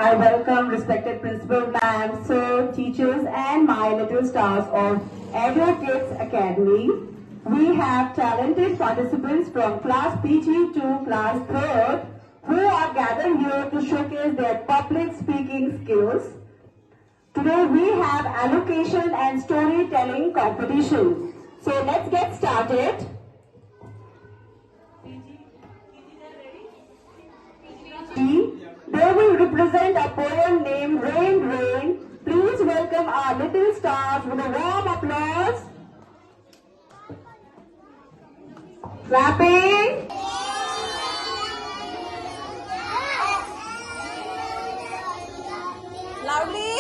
I welcome respected principal ma'am, sir, teachers and my little stars of Elocution Academy. We have talented participants from class PG to class 3rd who are gathered here to showcase their public speaking skills. Today we have allocation and storytelling competition. So let's get started. They will represent a poem named Rain Rain. Please welcome our little stars with a warm applause. Clapping. Loudly.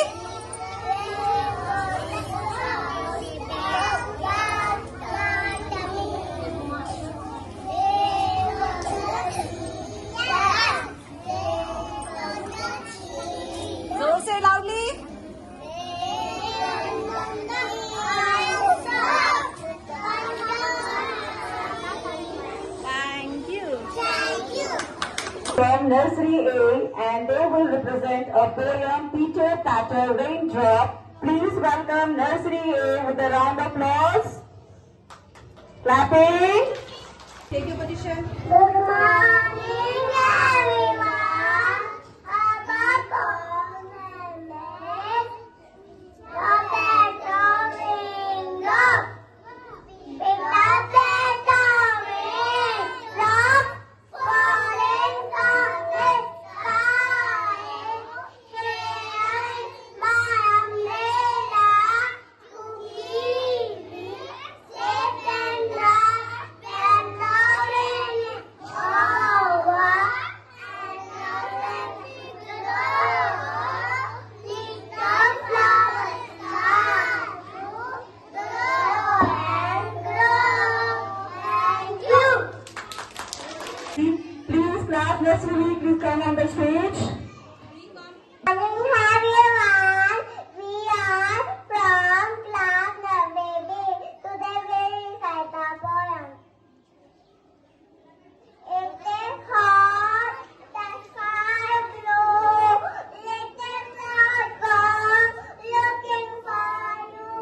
जोर से loudly. Thank you. From Nursery A, and they will represent a poem Peter Patter Raindrop. Please welcome Nursery A with a round of applause. Clapping. Take your position. Good morning, everyone. About Please, class nursery, please come on the stage. everyone. We are from class nursery. Today we recite a poem. It is hot, the sky blue, little cloud come, looking for you.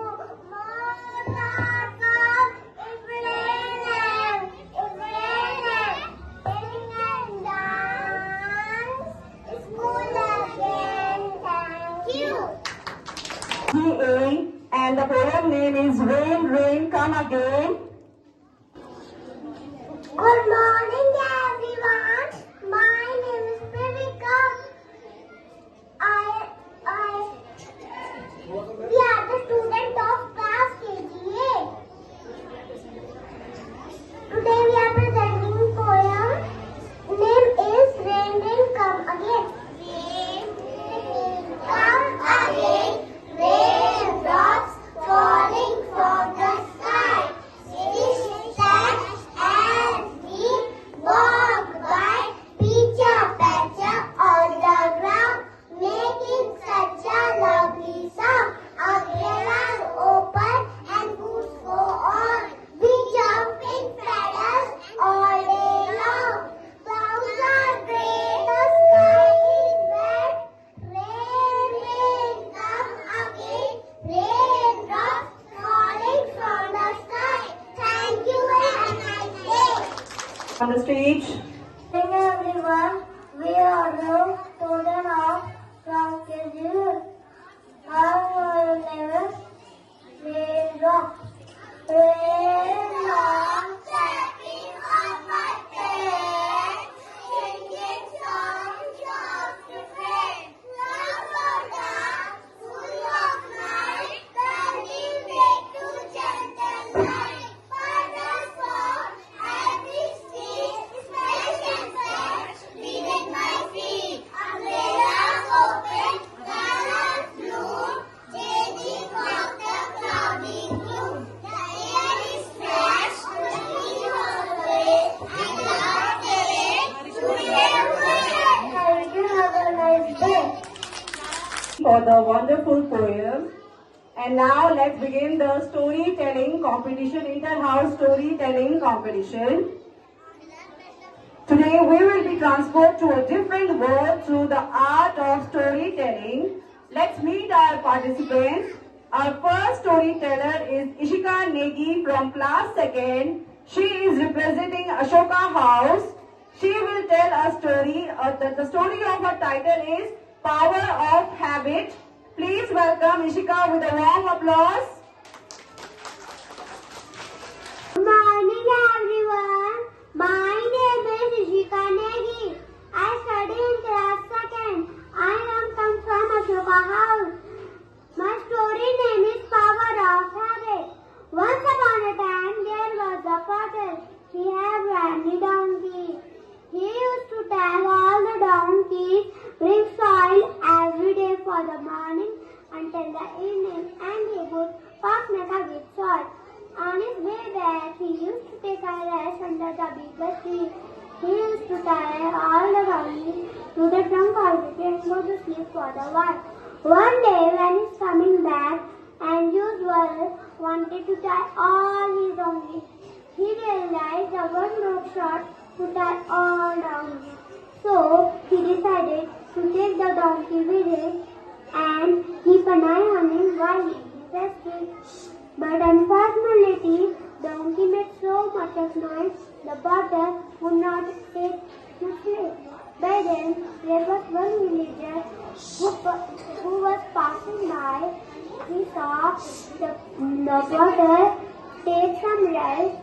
More cloud come, it's raining, sing and dance, it's cool again, thank you. GA, and the poem name is Rain Rain Come Again. Good morning, everyone. My name is Privika. We are the student of class KGA. Today we are presenting poem. Name is Rain Rain Come Again. Rain, rain, come again. Raindrops falling from the sky. Zigzag and we walk by. Peter Patter on the ground, making such a lovely sound. Umbrellas open and boots go on. We jump in pedals all day long. Clouds are gray, the sky is red. Rain, rain, come again. Raindrops falling from the sky. Thank you and a nice day. On the stage. Hello everyone, we are the student of class KG. Our name is Raindrop. Raindrops tapping on my face, singing songs of the rain. Clouds are dark, full of night, turning way to gentle light. Birds fall, every street is fresh and fresh, beneath my feet. Umbrellas open, colors bloom, changing of the cloudy gloom. The air is fresh, the trees are away, and love the rain to everywhere. Thank you, have a nice day. For the wonderful poem. And now let's begin the storytelling competition, inter-house storytelling competition. Today we will be transported to a different world through the art of story our participants. Our first storyteller is Ishika Negi from class 2nd. She is representing Ashoka House. She will tell a story. The story of her title is Power of Habit. Please welcome Ishika with a warm applause. Good morning everyone. My name is Ishika Negi. I study in class 2nd. I am come from Ashoka House. My story name is Power of Habit. Once upon a time there was a potter. He had many donkeys. He used to tell all the donkeys bring soil every day for the morning until the evening, and he would pass Mecca with soil. On his way back, he used to take a rest under the biggest tree. He used to tie all the donkeys to the trunk of the tree and go to sleep for the while. One day, when he's coming back, and usual wanted to tie all his donkeys, he realized the one rope short to tie all donkeys. So he decided to take the donkey with him and keep an eye on him while he rested. But unfortunately, the donkey made so much of noise, the potter would not take to sleep. By then, there was one villager who was passing by. He saw the potter take some rest,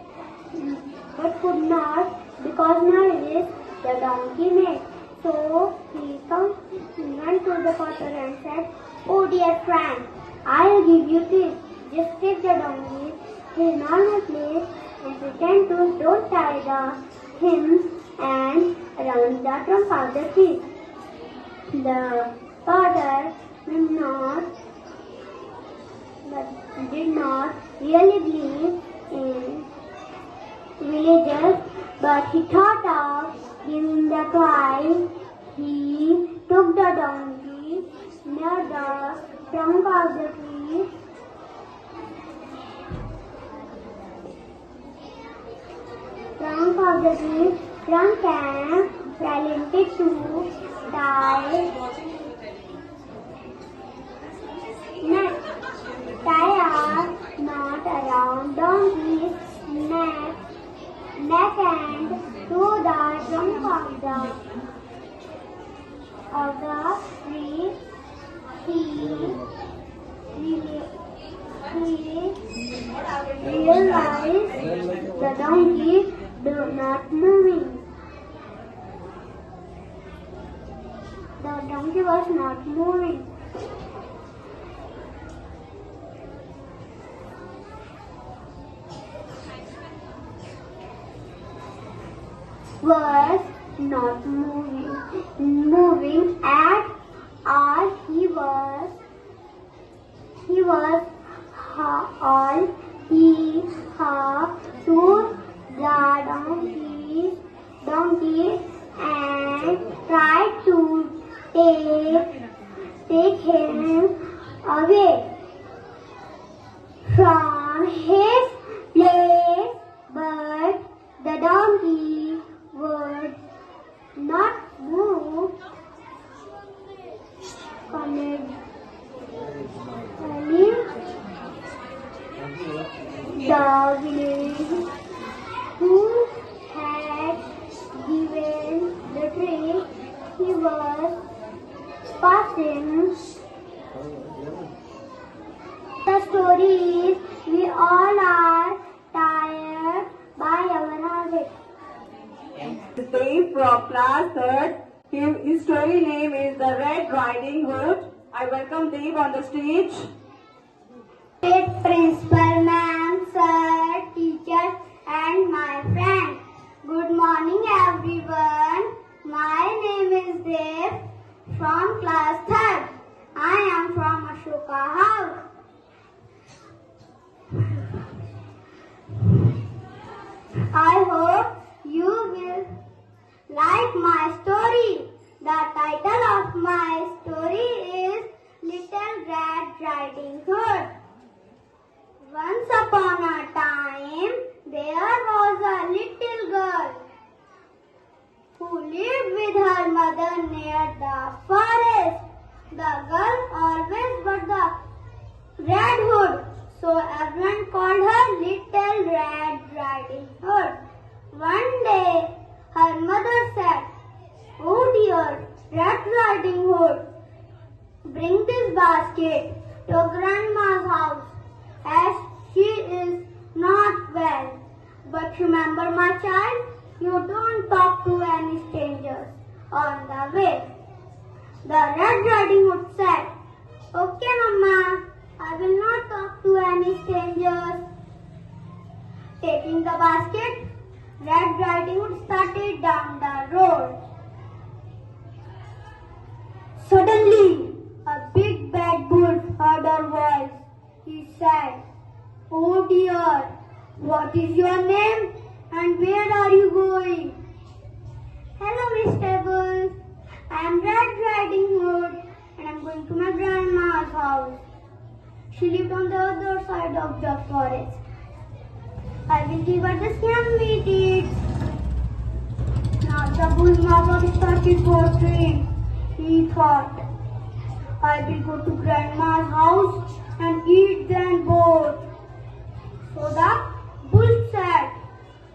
but could not because noises the donkey made. So he went to the potter and said, "Oh dear friend, I'll give you this. Just take the donkey to his normal place and pretend to don't tie the hymns and around the trunk of the tree." The potter did not really believe in villagers, but he thought of giving the try. He took the donkey near the trunk of the tree. Trunk and pretended to tie a knot around donkey's neck and to the trunk of the tree. He realized the donkey was not moving. The donkey was not moving. Was not moving at all. He was all he had to the donkey and tried to take him away from his place, but the donkey would not move. The village who had given the tree he was passing. The story is we all are tired by our habit. Dave from class 3rd. His story name is The Red Riding Hood. I welcome Dave on the stage. Principal ma'am, sir, teachers and my friends. Good morning everyone. My name is Dev from class 3rd. I am from Ashoka House. I hope you will like my story. The title of my story is Little Red Riding Hood. Once upon a time, there was a little girl who lived with her mother near the forest. The girl always brought the So everyone called her Little Red Riding Hood. One day, her mother said, "Oh dear, Red Riding Hood, bring this basket to Grandma's house as she is not well. But remember, my child, you don't talk to any strangers on the way." The Red Riding Hood said, "Okay, Mama, I will not talk to any strangers." Taking the basket, Red Riding Hood started down the road. Suddenly, a big bad wolf heard her voice. He said, "Oh dear, what is your name and where are you going?" "Hello, Mr. Wolf. I am Red Riding Hood and I am going to my grandma's house. She lived on the other side of the forest. I will give her the same we did." Now the bull mother started poetry. He thought, "I will go to grandma's house and eat them both." So the bull said,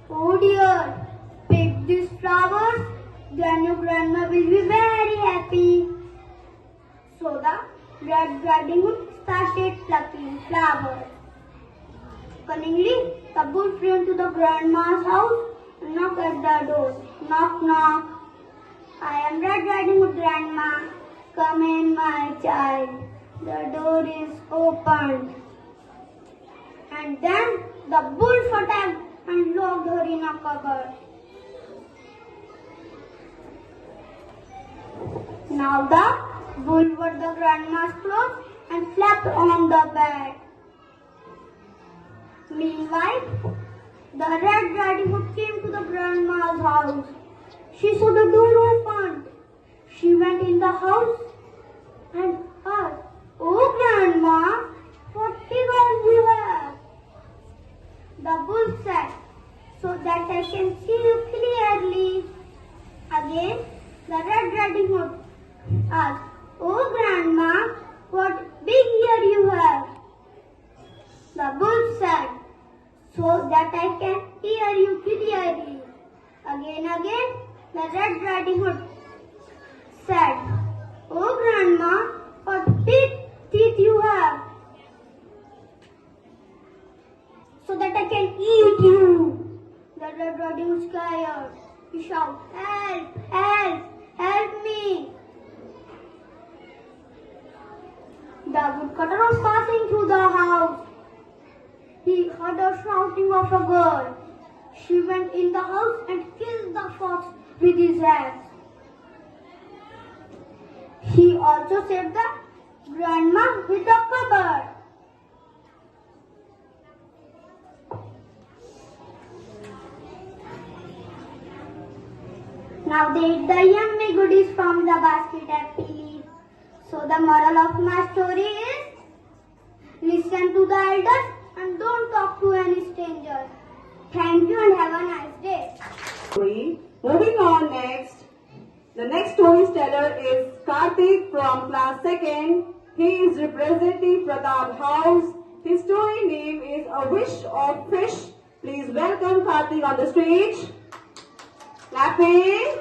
"Oh dear, pick these flowers, then your grandma will be very happy." So the Red Riding Hood started plucking flowers. Cunningly, the bull ran to the grandma's house and knocked at the door. "Knock, knock. I am Red Riding Hood, Grandma. Come in, my child." The door is opened. And then the wolf attacked and locked her in a cupboard. Now the wolf wore the grandma's clothes and slept on the bed. Meanwhile, the Red Riding Hood came to the grandma's house. She saw the door open. She went in the house and asked, "Oh Grandma, what figures you have?" The bull said, "So that I can see you clearly." Again, the Red Riding Hood asked, "Oh Grandma, what big ear you have?" The bull said, "So that I can hear you clearly." Again, the Red Riding Hood said, "Oh Grandma, what big teeth you have, so that I can eat you." The Red Riding Hood scared. He shouted, "Help! Help! Help me!" The woodcutter was passing through the house. He heard the shouting of a girl. She went in the house and killed the fox with his axe. He also saved the grandma with a cupboard. Now they eat the yummy goodies from the basket happily. So the moral of my story is, listen to the elders and don't talk to any strangers. Thank you and have a nice day. Moving on next. The next storyteller is Karthik from class 2nd. He is representing Pratap House. His story name is A Wish of Fish. Please welcome Karthik on the stage. Clapping.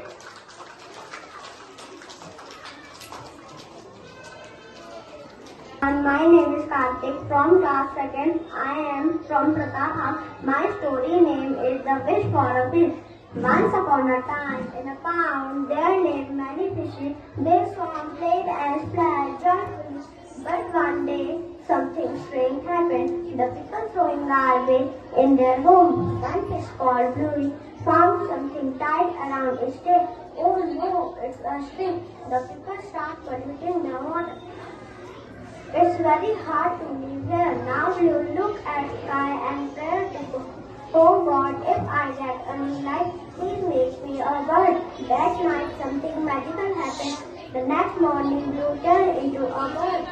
And my name is Karthik from class 2nd. I am from Pratap House. My story name is The Wish for a Fish. Once upon a time, in a pond, there lived many fishes. They swam, played and splashed joyfully. But one day, something strange happened. The people throwing garbage in their home. One fish called Bluey found something tied around its tail. "Oh no, it's a string." The people start polluting the water. "It's very hard to live here. Now you look at sky and pray to God. Oh God, if I get a new life, please make me a bird." That night something magical happened. The next morning Blue turned into a bird.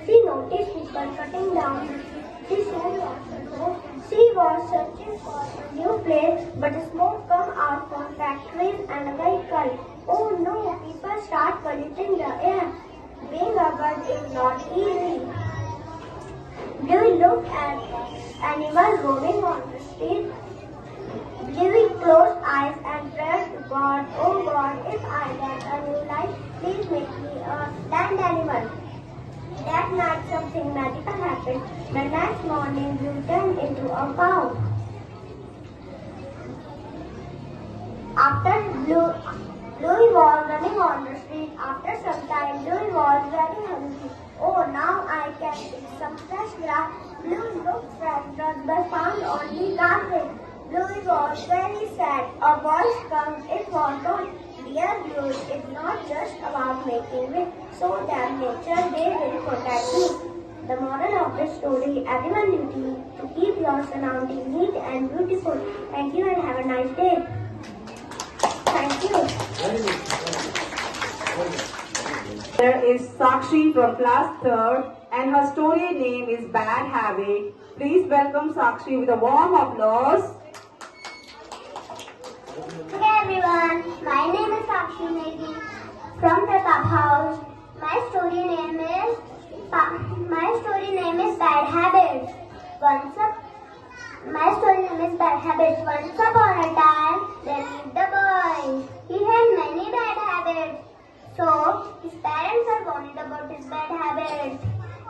She noticed people cutting down the trees. She soon lost her home. She was searching for a new place, but smoke come out from factories and vehicles. Oh no, people start polluting the air. Being a bird is not easy. Bluey looked at animals roaming on the street. Bluey closed eyes and prayed to God, "Oh God, if I get a new life, please make me a land animal." That night something magical happened. The next morning Blue turned into a cow. After Bluey was running on the street. After some time, Bluey was very hungry. "Oh, now I can eat some fresh grass." Bluey looked fresh, but found only garbage. Bluey was very sad. A voice came. It was told, "Dear Bluey, it's not just about making wind, so that nature they will protect you." The moral of the story: everyone needs to keep your surroundings neat and beautiful. Thank you and have a nice day. Thank you. There is Sakshi from class 3rd and her story name is Bad Habit. Please welcome Sakshi with a warm applause. Hey everyone, my name is Sakshi Negi from the clubhouse. My story name is Bad Habits. Once upon a time, there lived a boy. He had many bad habits. So his parents are worried about his bad habits.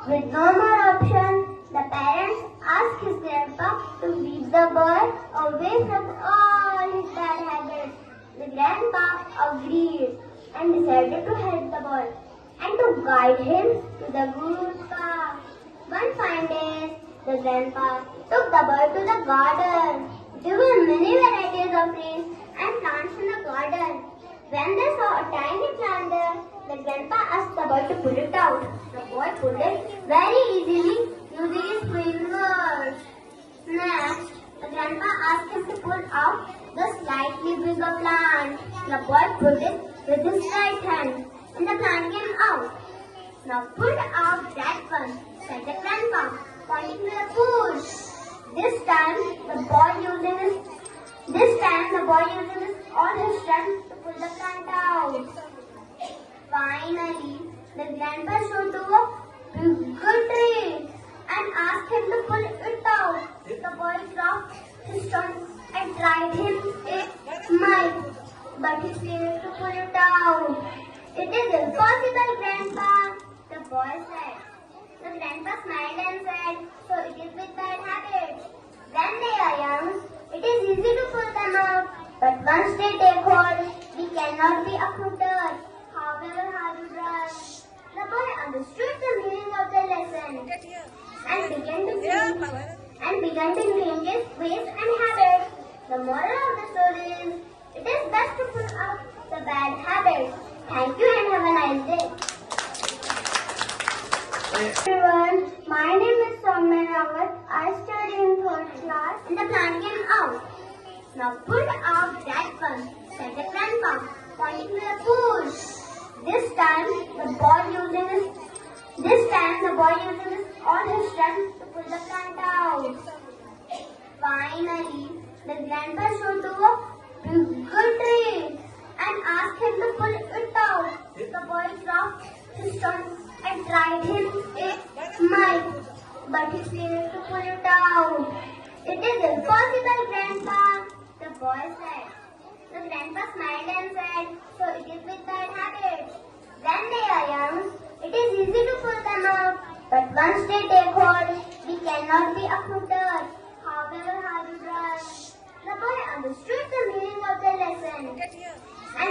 With no more option, the parents asked his grandpa to lead the boy away from all his bad habits. The grandpa agreed and decided to help the boy and to guide him to the good path. One fine day, the grandpa took the boy to the garden. There were many varieties of trees and plants in the garden. When they saw a tiny plant there, the grandpa asked the boy to pull it out. The boy pulled it very easily using his fingers. Next, the grandpa asked him to pull out the slightly bigger plant. The boy pulled it with his right hand and the plant came out. "Now pull out that one," said the grandpa, pointing to the bush. This time the boy using all his strength to pull the plant out. Finally, the grandpa showed to a bigger tree and asked him to pull it out. The boy dropped his stone and tried him it might, but he failed to pull it out. "It is impossible, Grandpa," the boy said. The grandpa smiled and said, "So it is with bad habits. When they are young, it is easy to pull them out, but once they take hold, we cannot be uprooted, however hard you try." The boy understood the meaning of the lesson and began to change his ways and habits. The moral of the story is, it is best to pull out the bad habits. Thank you and have a nice day. Everyone, my name is Soumya Rawat. I study in 3rd class and the plant came out. "Now pull out that one," said the grandpa, pointing to the bush. This time the boy using all his strength to pull the plant out. Finally, the grandpa showed to a bigger tree and asked him to pull it out. The boy dropped his stone and tried him it might, but he failed to pull it out. "It is impossible, Grandpa," the boy said. The grandpa smiled and said, "So it is with bad habits. When they are young, it is easy to pull them out, but once they take hold, we cannot be uprooted, however hard you try." The boy understood the meaning of the lesson and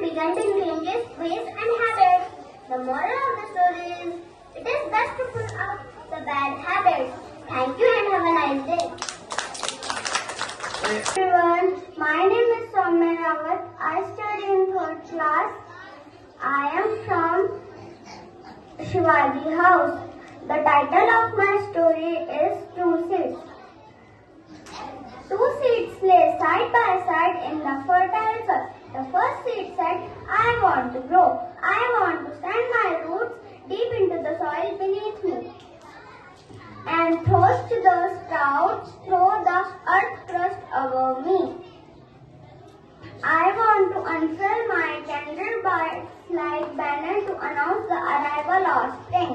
began to change his ways and habits. The moral of the story is, it is best to pull out the bad habits. Thank you and have a nice day. Everyone, my name is Soumya Rawat. I study in 3rd class. I am from Shivaji House. The title of my story is Two Seeds. Two seeds lay side by side in the fertile soil. The first seed said, "I want to grow. I want to send my roots deep into the soil beneath me and toast the sprouts through the earth crust above me. I want to unfurl my tender buds like banner to announce the arrival of spring.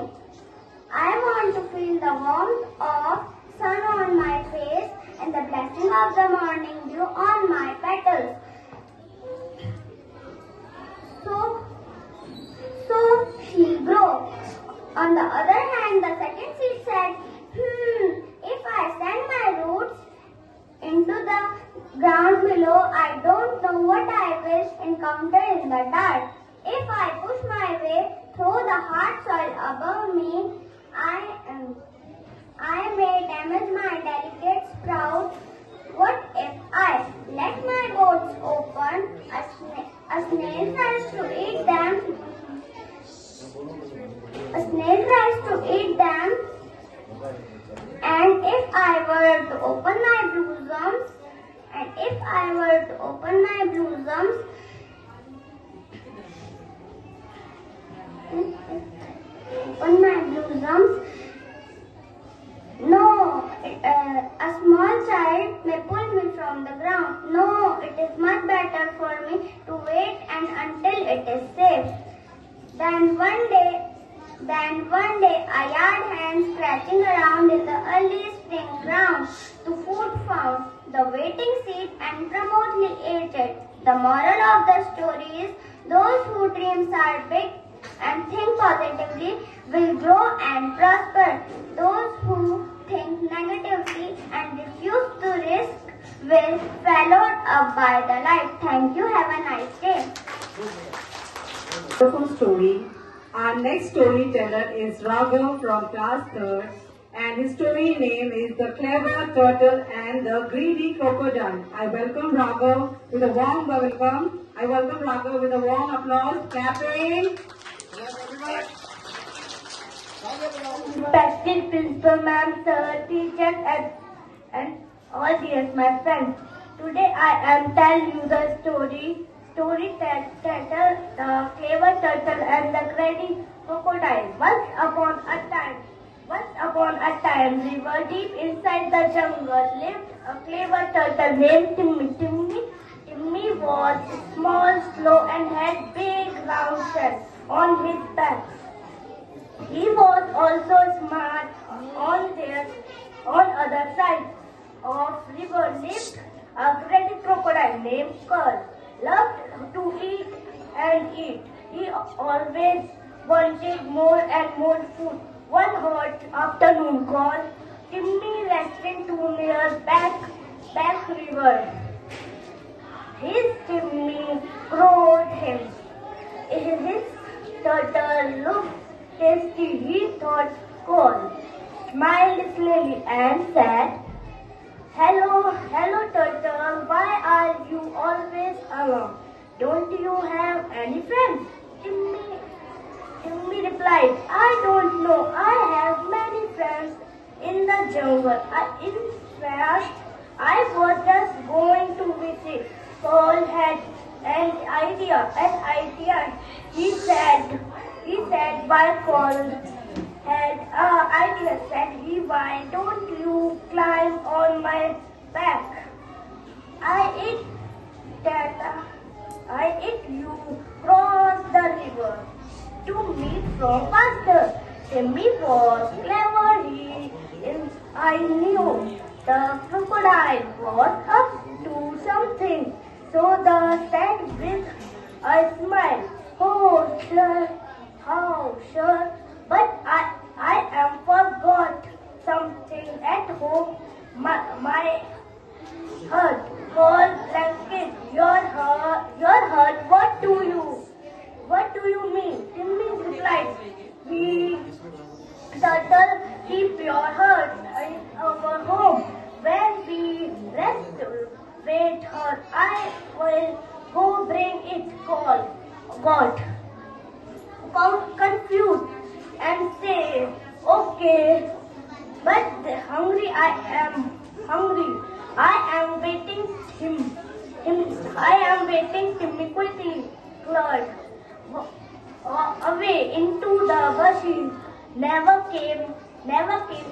I want to feel the warmth of sun on my face and the blessing of the morning dew on my petals. So she grew. On the other hand, the second seed said, if I send my roots into the ground below, I don't know what I will encounter in the dark. If I push my way through the hard soil above me, I may damage my delicate sprouts. What if I let my goats open? A snail tries to eat them. A snail tries to eat them. And if I were to open my bosoms, no, a small child may pull me from the ground. No, it is much better for me to wait and until it is safe. Then one day, a yard hen scratching around in the early spring ground to food found the waiting seed and promptly ate it. The moral of the story is those whose dreams are big and think positively will grow and prosper. Those who think negatively and refuse to risk will swallowed up by the light. Thank you. Have a nice day. Wonderful story. Our next storyteller is Raghav from class 3rd, and his story name is The Clever Turtle and the Greedy Crocodile. I welcome Raghav with a warm welcome. I welcome Raghav with a warm applause. Clapping. Respected principal ma'am, sir, teachers and all dears my friends. Today I am telling you the story the clever turtle and the greedy crocodile. Once upon a time, river deep inside the jungle lived a clever turtle named Timmy. Timmy was small, slow and had big round shells on his back. He was also smart. On other side of river lived a greedy crocodile named Curl. Loved to eat and eat. He always wanted more and more food. One hot afternoon call, Timmy resting too near back river. His Timmy crowed him. His turtle looked tasty, he thought. Call smiled slowly and said, Hello, turtle, why are you always alone? Don't you have any friends? Timmy replied, I don't know, I have many friends in the jungle. In fact, I was just going to visit. Paul had an idea. He said, why Paul had an idea, said he, why don't you climb on my back? I eat you cross the river to meet from faster. Timmy was clever, I knew the crocodile was up to something. So the said with a smile, oh sure, how sure, but I am forgot something at home. My hurt, whole blanket, your hurt. What do you mean? Timmy replied, we turtle keep your hurt in our home. When we wait her, I will go bring it. Got confused and say, okay, but hungry. I am waiting him. I am waiting. Timmy quickly crawled away into the bushes. Never came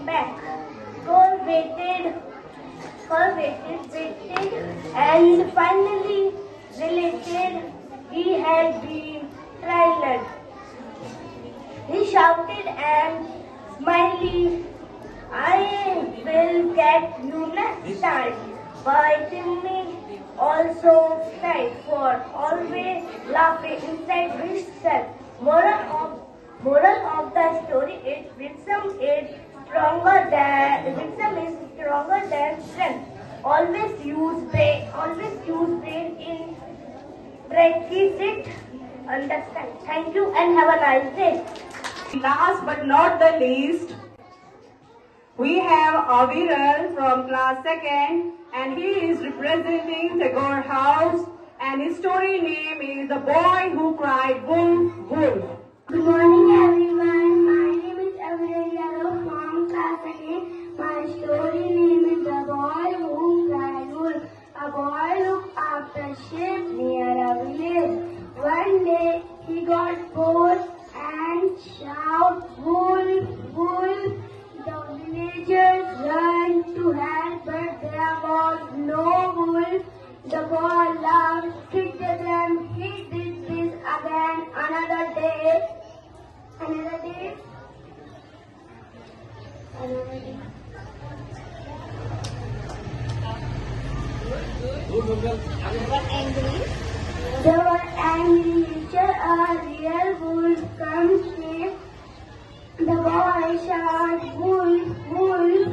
back. Cole waited, and finally related he had been trailed. He shouted and Smiley, I will get you next time. Bye, Timmy. Also, stay for always laughing inside yourself. Moral of the story is wisdom is stronger than strength. Always use brain in practice it. Understand. Thank you and have a nice day. Last but not the least, we have Aviral from class 2nd and he is representing Tagore House and his story name is The Boy Who Cried Wolf, Wolf. Good morning everyone. My name is Aviral from class 2nd. My story name is The Boy Who Cried Wolf. A boy looked after sheep near a village. One day he got bored and shouted, "Wolf, wolf!" The villagers ran to help, but there was no wolf. The boy laughed, kicked them. He did this again another day. They were angry. A real wolf comes in. The boy shouted, "Wolf, wolf!"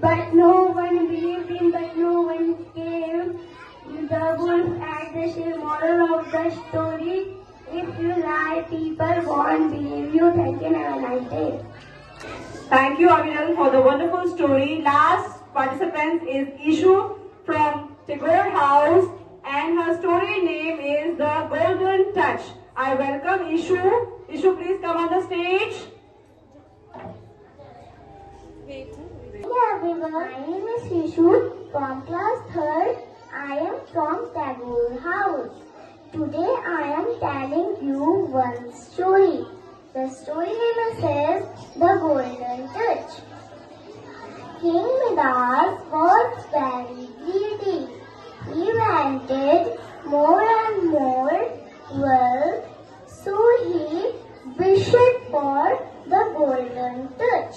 But no one believed him, but no one came. The wolf at the same moral of the story. If you lie, people won't believe you. Thank you and have a nice day. Thank you Aviral for the wonderful story. Last participant is Ishu from Tagore House and her story name is The Golden Touch. I welcome Ishu. Ishu, please come on the stage. Hello everyone, my name is Rishu from class 3rd. I am from Tagore House. Today I am telling you one story. The story name says The Golden Touch. King Midas was very greedy. He wanted more and more wealth, so he wished for the golden touch.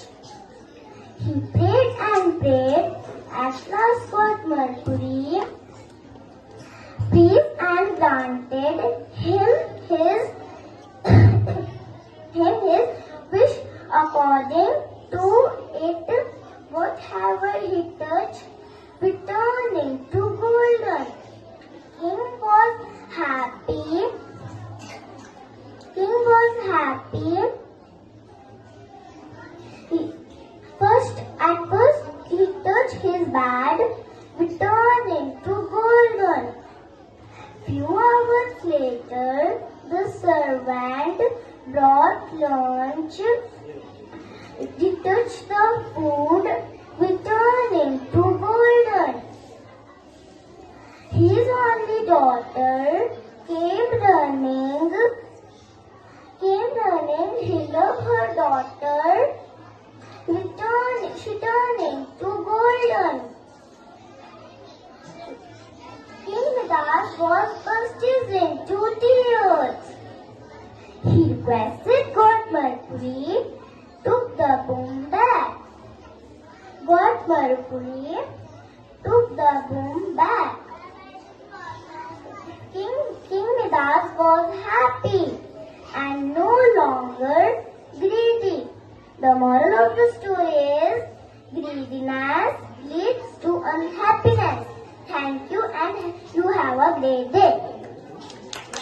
He prayed and prayed, at last got Mercury, pleased and granted him his wish according to it. Whatever he touched, returning to golden. King was happy. At first, he touched his bed, returning to golden. Few hours later, the servant brought lunch. He touched the food, returning to golden. His only daughter came running. He loved her daughter, returning to golden. King Midas was bursting into tears. He requested God Mercury took the boom back. God Mercury took the boom back. King Midas was happy and no longer greedy. The moral of the story is greediness leads to unhappiness. Thank you and you have a great day.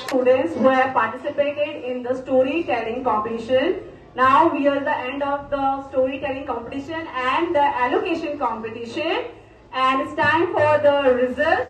Students who have participated in the storytelling competition. Now we are at the end of the storytelling competition and the allocation competition and it's time for the results.